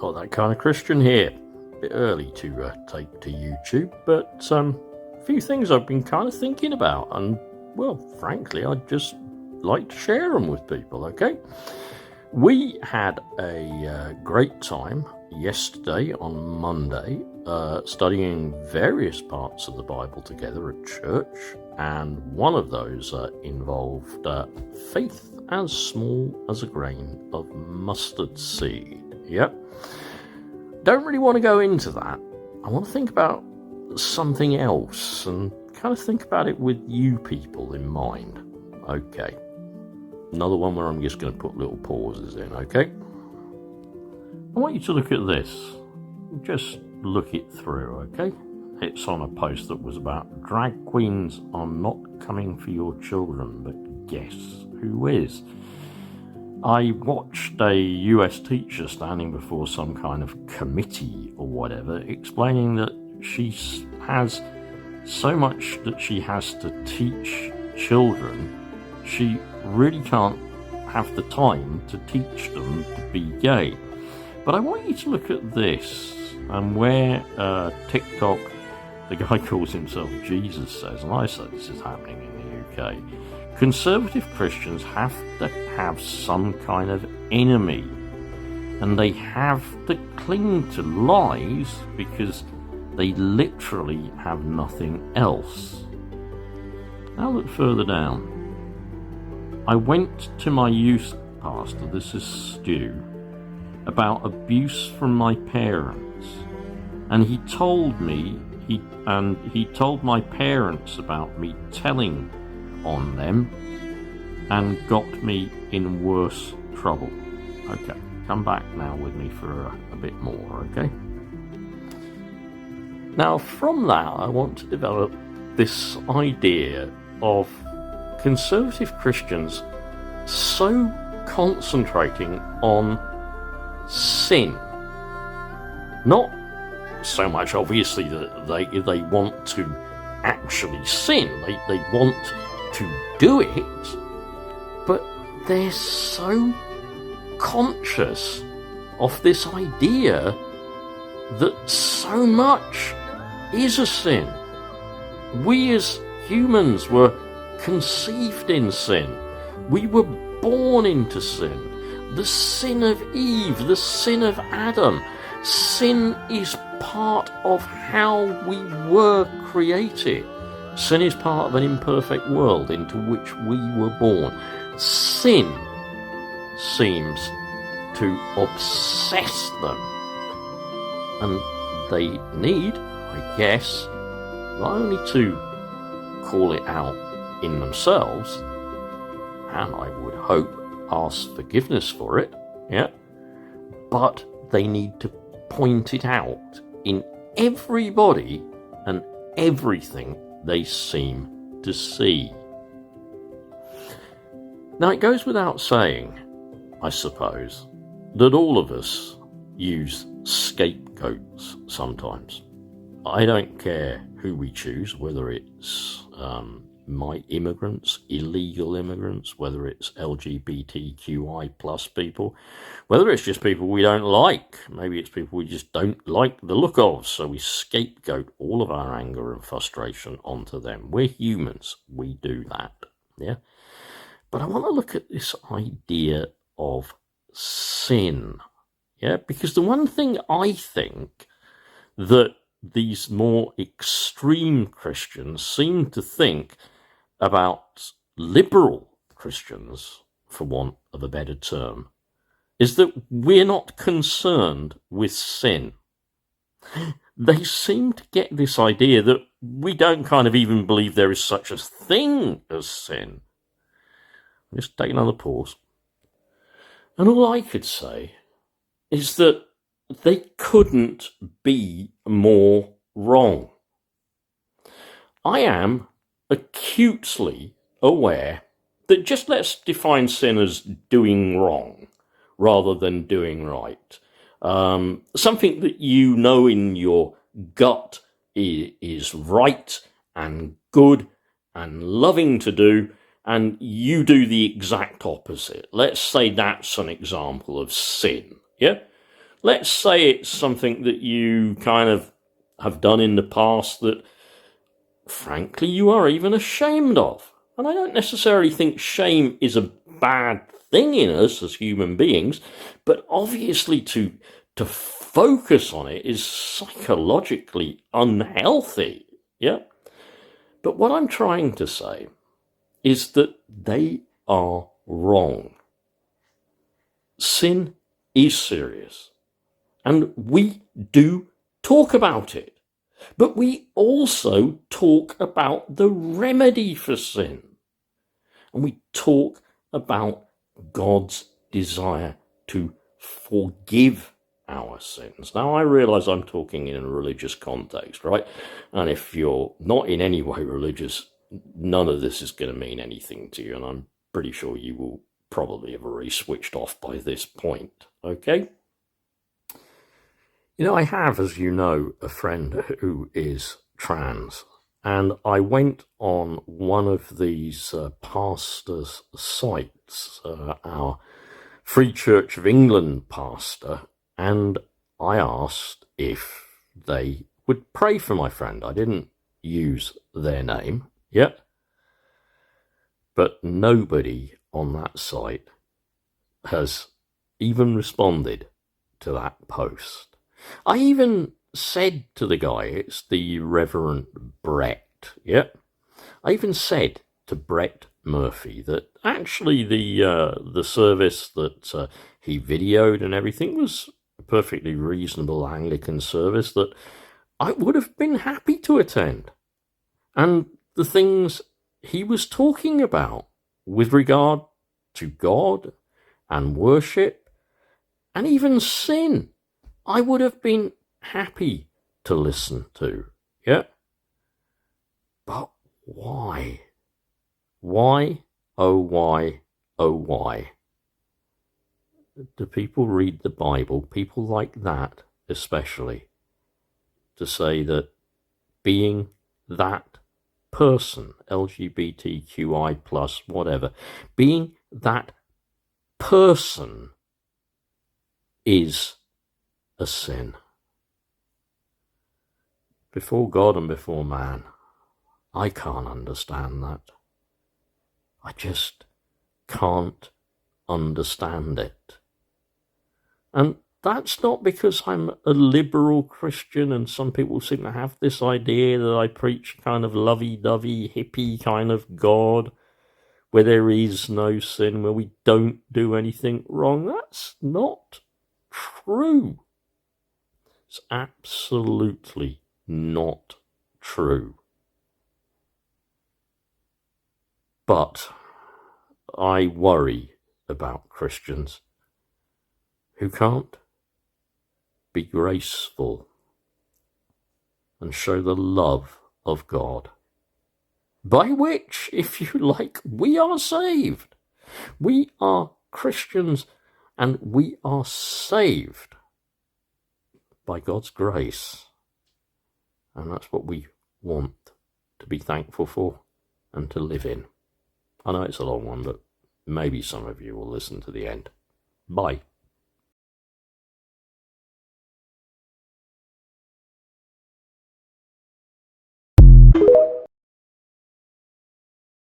Not that kind of Christian here. Bit early to take to YouTube, but a few things I've been kind of thinking about, and, well, frankly, I'd just like to share them with people, okay? We had a great time yesterday on Monday studying various parts of the Bible together at church, and one of those involved faith as small as a grain of mustard seed. Yep. Don't really want to go into that. I want to think about something else and kind of think about it with you people in mind. Okay. Another one where I'm just going to put little pauses in, okay? I want you to look at this. Just look it through, okay? It's on a post that was about drag queens are not coming for your children, but guess who is? I watched a US teacher standing before some kind of committee or whatever, explaining that she has so much that she has to teach children, she really can't have the time to teach them to be gay. But I want you to look at this, and where TikTok, the guy calls himself Jesus, says, and I said this is happening in the UK, conservative Christians have to have some kind of enemy, and they have to cling to lies because they literally have nothing else. Now look further down. I went to my youth pastor, this is Stu, about abuse from my parents, and he told my parents about me telling on them and got me in worse trouble. Okay, come back now with me for a bit more, okay? Now, from that, I want to develop this idea of conservative Christians so concentrating on sin. Not so much, obviously, that they want to actually sin. They want to do it, but they're so conscious of this idea that so much is a sin. We as humans were conceived in sin. We were born into sin. The sin of Eve, the sin of Adam. Sin is part of how we were created. Sin is part of an imperfect world into which we were born. Sin seems to obsess them. And they need, I guess, not only to call it out in themselves, and I would hope ask forgiveness for it, yeah, but they need to point it out in everybody and everything they seem to see. Now, it goes without saying, I suppose, that all of us use scapegoats sometimes. I don't care who we choose, whether it's immigrants, illegal immigrants, whether it's LBGQTI plus people, whether it's just people we don't like. Maybe it's people we just don't like the look of, so we scapegoat all of our anger and frustration onto them. We're humans. We do that, yeah? But I want to look at this idea of sin, yeah? Because the one thing I think that these more extreme Christians seem to think about liberal Christians, for want of a better term, is that we're not concerned with sin. They seem to get this idea that we don't kind of even believe there is such a thing as sin. Just take another pause. And all I could say is that they couldn't be more wrong. I am acutely aware that just let's define sin as doing wrong rather than doing right. Something that you know in your gut is right and good and loving to do, and you do the exact opposite. Let's say that's an example of sin, yeah? Let's say it's something that you kind of have done in the past that, frankly, you are even ashamed of. And I don't necessarily think shame is a bad thing in us as human beings, but obviously to focus on it is psychologically unhealthy. Yeah? But what I'm trying to say is that they are wrong. Sin is serious, and we do talk about it, but we also talk about the remedy for sin, and we talk about God's desire to forgive our sins. Now, I realise I'm talking in a religious context, right? And if you're not in any way religious, none of this is going to mean anything to you, and I'm pretty sure you will probably have already switched off by this point, okay? You know, I have, as you know, a friend who is trans, and I went on one of these pastors' sites, our Free Church of England pastor, and I asked if they would pray for my friend. I didn't use their name yet, but nobody on that site has even responded to that post. I even said to the guy, it's the Reverend Brett, yeah? I even said to Brett Murphy that actually the service that he videoed and everything was a perfectly reasonable Anglican service that I would have been happy to attend. And the things he was talking about with regard to God and worship and even sin, I would have been happy to listen to, yeah? But why? Why, oh why, oh why? Do people read the Bible, people like that especially, to say that being that person, LGBTQI plus, whatever, being that person is a sin? Before God and before man, I can't understand that. I just can't understand it. And that's not because I'm a liberal Christian and some people seem to have this idea that I preach kind of lovey-dovey, hippie kind of God where there is no sin, where we don't do anything wrong. That's not true. It's absolutely not true. But I worry about Christians who can't be graceful and show the love of God, by which, if you like, we are saved. We are Christians and we are saved by God's grace. And that's what we want to be thankful for and to live in. I know it's a long one, but maybe some of you will listen to the end. Bye.